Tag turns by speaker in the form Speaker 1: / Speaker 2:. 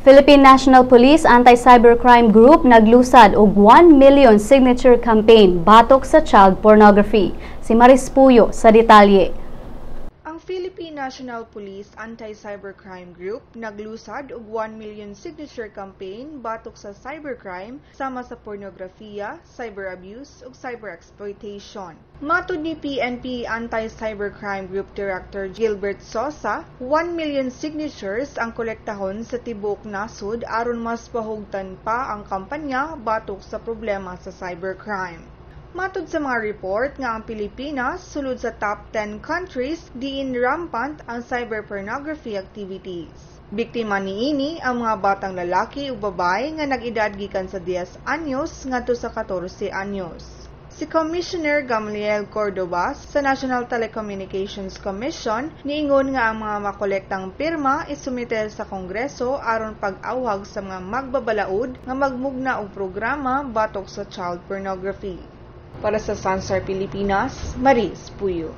Speaker 1: Philippine National Police Anti-Cybercrime Group naglusad og 1 million signature campaign batok sa child pornography. Si Maris Puyo sa detalye.
Speaker 2: Ang Philippine National Police Anti-Cybercrime Group naglusad og 1 million signature campaign batok sa cybercrime sama sa pornografiya, cyber abuse ug cyber exploitation. Matud ni PNP Anti-Cybercrime Group Director Gilbert Sosa, 1 million signatures ang kolektahon sa tibuok nasod aron mas pahugtan pa ang kampanya batok sa problema sa cybercrime. Matud sa mga report nga ang Pilipinas sulod sa top 10 countries diin rampant ang cyber pornography activities. Biktima niini ang mga batang lalaki ug babae nga nag-edad gikan sa 10 anyos ngadto sa 14 anyos. Si Commissioner Gamaliel Cordova sa National Telecommunications Commission niingon nga ang mga makolektang pirma isumite sa Kongreso aron pag-awhag sa mga magbabalaod nga magmugna og programa batok sa child pornography. Para sa Sansar Pilipinas, Maris Puyo.